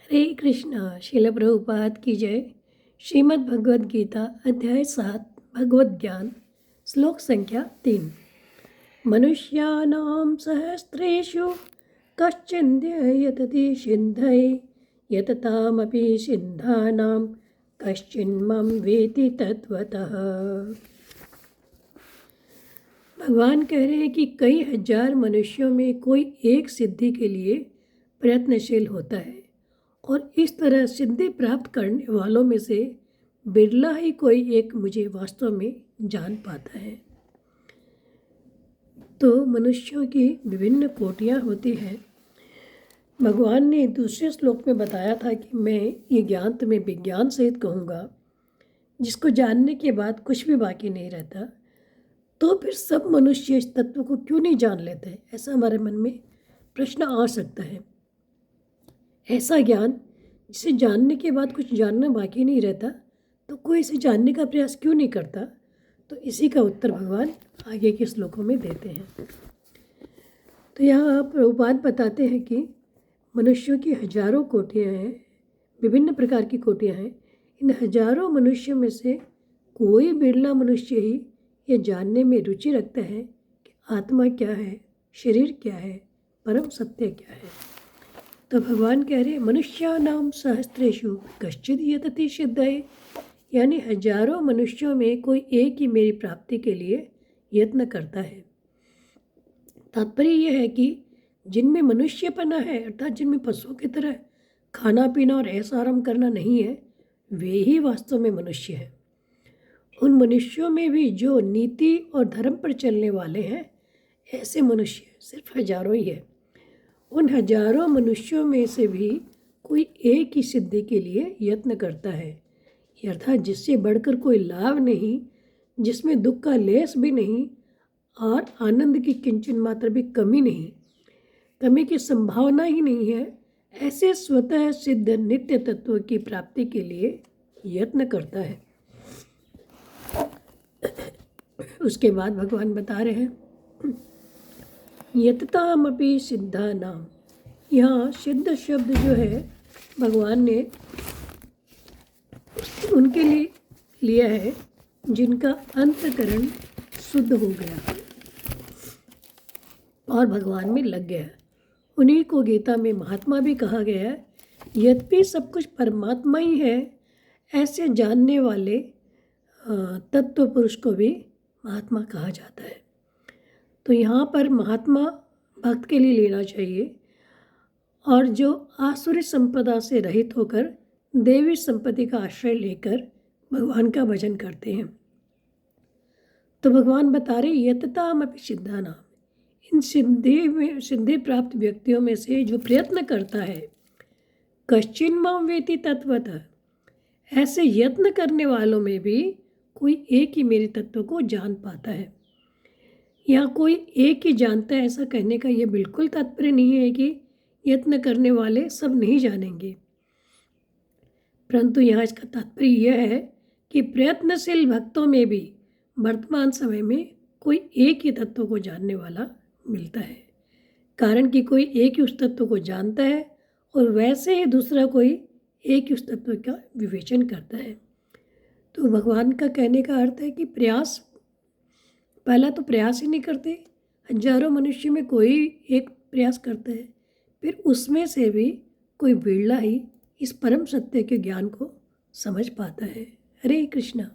हरे कृष्णा। श्रील प्रभुपाद की जय। श्रीमद् भगवद गीता अध्याय 7 भगवद ज्ञान श्लोक संख्या 3। मनुष्याणां सहस्रेषु कश्चिद्यतति सिद्धये यततामपि सिद्धानां कश्चिन्मां वेति तत्वतः। भगवान कह रहे हैं कि कई हजार मनुष्यों में कोई एक सिद्धि के लिए प्रयत्नशील होता है और इस तरह सिद्धि प्राप्त करने वालों में से बिरला ही कोई एक मुझे वास्तव में जान पाता है। तो मनुष्यों की विभिन्न कोटियाँ होती हैं। भगवान ने दूसरे श्लोक में बताया था कि मैं ये ज्ञान तुम्हें विज्ञान सहित कहूँगा, जिसको जानने के बाद कुछ भी बाकी नहीं रहता। तो फिर सब मनुष्य इस तत्व को क्यों नहीं जान लेते? ऐसा हमारे मन में प्रश्न आ सकता है। ऐसा ज्ञान जिसे जानने के बाद कुछ जानना बाकी नहीं रहता, तो कोई इसे जानने का प्रयास क्यों नहीं करता? तो इसी का उत्तर भगवान आगे के श्लोकों में देते हैं। तो यहाँ प्रभुपाद बताते हैं कि मनुष्यों की हजारों कोटियाँ हैं, विभिन्न प्रकार की कोटियाँ हैं। इन हजारों मनुष्यों में से कोई बिरला मनुष्य ही ये जानने में रुचि रखता है कि आत्मा क्या है, शरीर क्या है, परम सत्य क्या है। तो भगवान कह रहे मनुष्याणां सहस्रेषु कश्चिद् यतति सिद्धये, यानी हजारों मनुष्यों में कोई एक ही मेरी प्राप्ति के लिए यत्न करता है। तात्पर्य यह है कि जिनमें मनुष्यपना है, अर्थात जिनमें पशुओं की तरह खाना पीना और ऐसा आराम करना नहीं है, वे ही वास्तव में मनुष्य हैं। उन मनुष्यों में भी जो नीति और धर्म पर चलने वाले हैं, ऐसे मनुष्य सिर्फ हजारों ही है। उन हजारों मनुष्यों में से भी कोई एक ही सिद्धि के लिए यत्न करता है, अर्थात जिससे बढ़कर कोई लाभ नहीं, जिसमें दुख का लेस भी नहीं और आनंद की किंचन मात्र भी कमी नहीं, कमी की संभावना ही नहीं है, ऐसे स्वतः सिद्ध नित्य तत्व की प्राप्ति के लिए यत्न करता है। उसके बाद भगवान बता रहे हैं यततामपि सिद्धानां। यहाँ सिद्ध शब्द जो है भगवान ने उनके लिए लिया है जिनका अंतकरण शुद्ध हो गया और भगवान में लग गया। उन्हीं को गीता में महात्मा भी कहा गया है। यद्यपि सब कुछ परमात्मा ही है, ऐसे जानने वाले तत्व पुरुष को भी महात्मा कहा जाता है। तो यहाँ पर महात्मा भक्त के लिए लेना चाहिए, और जो आसुरी संपदा से रहित होकर देवी संपत्ति का आश्रय लेकर भगवान का भजन करते हैं। तो भगवान बता रहे यततामपि सिद्धानां, इन सिद्धि प्राप्त व्यक्तियों में से जो प्रयत्न करता है, कश्चिन्मां वेति तत्वतः, ऐसे यत्न करने वालों में भी कोई एक ही मेरे तत्व को जान पाता है। यहाँ कोई एक ही जानता है, ऐसा कहने का यह बिल्कुल तात्पर्य नहीं है कि यत्न करने वाले सब नहीं जानेंगे, परंतु यहाँ इसका तात्पर्य यह है कि प्रयत्नशील भक्तों में भी वर्तमान समय में कोई एक ही तत्व को जानने वाला मिलता है। कारण कि कोई एक ही उस तत्व को जानता है और वैसे ही दूसरा कोई एक ही उस तत्व का विवेचन करता है। तो भगवान का कहने का अर्थ है कि प्रयास, पहला तो प्रयास ही नहीं करते, हजारों मनुष्य में कोई एक प्रयास करता है, फिर उसमें से भी कोई बिरला ही इस परम सत्य के ज्ञान को समझ पाता है। हरे कृष्णा।